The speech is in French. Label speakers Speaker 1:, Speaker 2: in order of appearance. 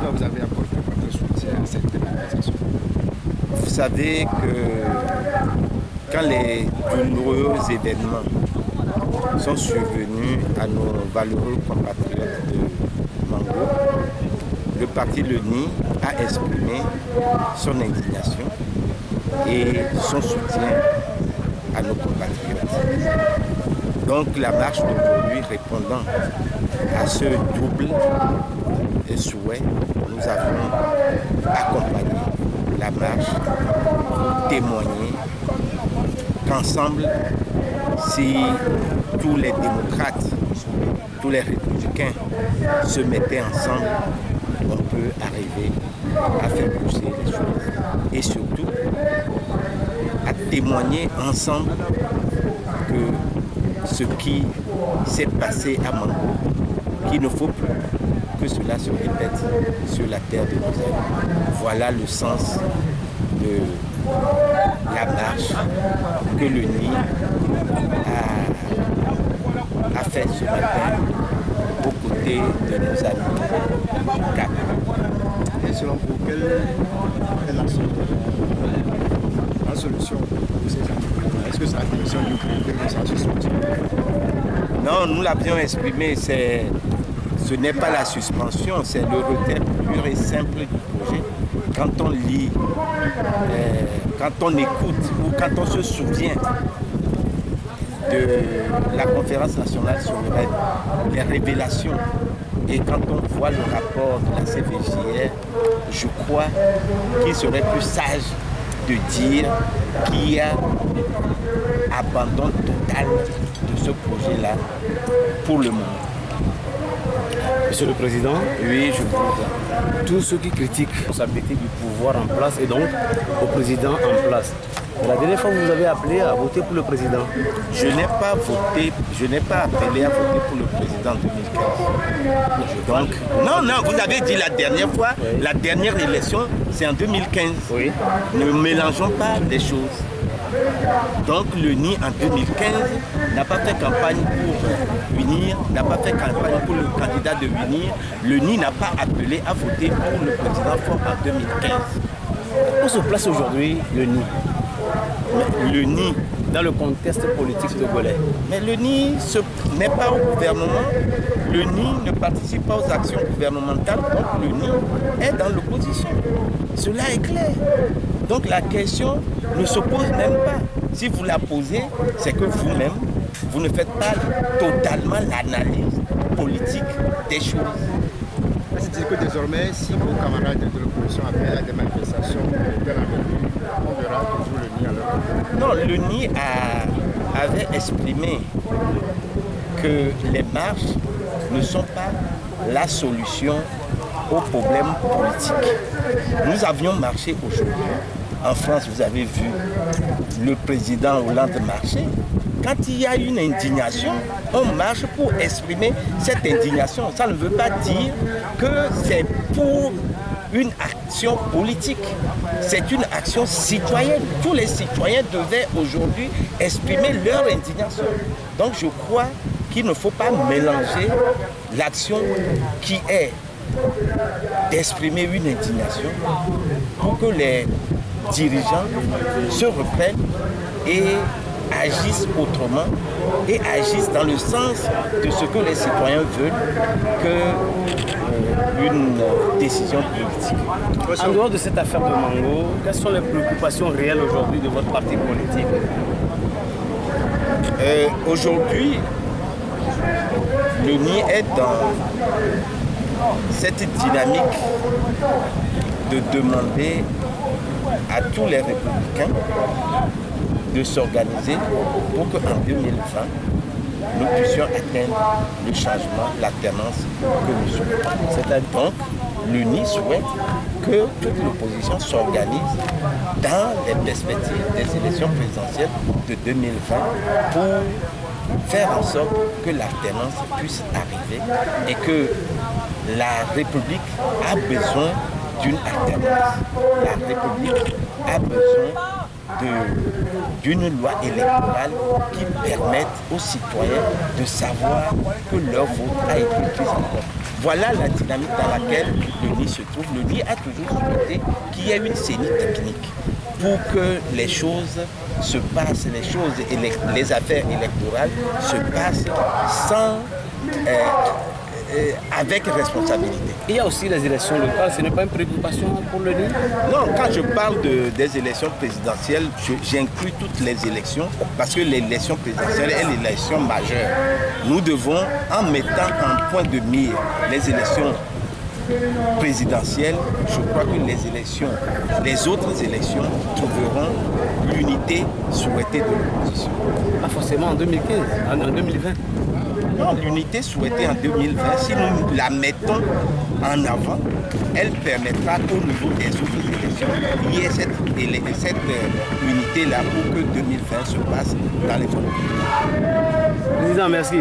Speaker 1: fois vous avez apporté votre soutien à cette manifestation?
Speaker 2: Vous savez que quand les douloureux événements sont survenus à nos valeureux compatriotes de Mango, le parti Leni a exprimé son indignation et son soutien à nos compatriotes. Donc la marche d'aujourd'hui répondant à ce double souhait, nous avons accompagné la marche pour témoigner qu'ensemble, si tous les démocrates, tous les républicains se mettaient ensemble, on peut arriver à faire pousser les choses. Et surtout, à témoigner ensemble que ce qui s'est passé à Mango, qu'il ne faut plus que cela se répète sur la terre de nos aïeux. Voilà le sens de la marche que le NI a fait ce matin aux côtés de nos amis CAP.
Speaker 1: Et selon vous, quelle est la solution pour ces gens? Est-ce que c'est la direction du gouvernement que ça se soutient?
Speaker 2: Non, nous l'avions exprimé, ce n'est pas la suspension, c'est le retrait pur et simple du projet. Quand on lit, quand on écoute ou quand on se souvient de la conférence nationale souveraine, les révélations, et quand on voit le rapport de la CVJR, je crois qu'il serait plus sage de dire qu'il y a abandon total de ce projet-là pour le moment.
Speaker 3: Monsieur le Président,
Speaker 2: oui, je vous
Speaker 3: tous ceux qui critiquent la responsabilité du pouvoir en place et donc au président en place. La dernière fois, vous avez appelé à voter pour le président.
Speaker 2: Je n'ai pas voté, je n'ai pas appelé à voter pour le président en 2015. Donc, non, vous avez dit la dernière fois, oui. La dernière élection, c'est en 2015.
Speaker 3: Oui.
Speaker 2: Ne mélangeons pas les choses. Donc le NI en 2015 n'a pas fait campagne pour unir, n'a pas fait campagne pour le candidat de unir. Le NI n'a pas appelé à voter pour le président Faure en 2015.
Speaker 3: Où se place aujourd'hui le NI?
Speaker 2: Le NI
Speaker 3: dans le contexte politique togolais.
Speaker 2: Mais le NI n'est pas au gouvernement, le NI ne participe pas aux actions gouvernementales, donc le NI est dans l'opposition. Cela est clair. Donc la question ne se pose même pas. Si vous la posez, c'est que vous-même, vous ne faites pas totalement l'analyse politique des choses.
Speaker 1: C'est-à-dire que désormais, si vos camarades de l'opposition appellent à des manifestations, on verra toujours le NI à leur côté.
Speaker 2: Non, le NI avait exprimé que les marches ne sont pas la solution aux problèmes politiques. Nous avions marché aujourd'hui. En France, vous avez vu le président Hollande marcher. Quand il y a une indignation, on marche pour exprimer cette indignation. Ça ne veut pas dire que c'est pour une action politique. C'est une action citoyenne. Tous les citoyens devaient aujourd'hui exprimer leur indignation. Donc je crois qu'il ne faut pas mélanger l'action qui est d'exprimer une indignation pour que les dirigeants se reprennent et agissent autrement et agissent dans le sens de ce que les citoyens veulent qu'une décision politique.
Speaker 3: En dehors de cette affaire de Mango, quelles sont les préoccupations réelles aujourd'hui de votre parti politique?
Speaker 2: Aujourd'hui, le NI est dans cette dynamique de demander à tous les républicains de s'organiser pour qu'en 2020, nous puissions atteindre le changement, l'alternance que nous souhaitons. C'est-à-dire donc, l'UNI souhaite que toute l'opposition s'organise dans les perspectives des élections présidentielles de 2020 pour faire en sorte que l'alternance puisse arriver et que la République a besoin d'une alternance. La République a besoin d'une loi électorale qui permette aux citoyens de savoir que leur vote a été pris en compte. Voilà la dynamique dans laquelle l'UNI se trouve, le NIR a toujours souhaité qu'il y ait une CENI technique pour que les choses se passent, les affaires électorales se passent avec responsabilité.
Speaker 3: Il y a aussi les élections locales, ce n'est pas une préoccupation pour le NIR?
Speaker 2: Non, quand je parle des élections présidentielles, j'inclus toutes les élections parce que l'élection présidentielle est l'élection majeure. Nous devons, en mettant en point de mire les élections présidentielles, je crois que les autres élections trouveront l'unité souhaitée de l'opposition.
Speaker 3: Pas forcément en 2015, en 2020.
Speaker 2: Non, l'unité souhaitée en 2020, si nous la mettons en avant, elle permettra qu'au niveau des autres élections, il y ait cette unité-là pour que 2020 se passe dans les bonnes conditions.
Speaker 3: Président, merci.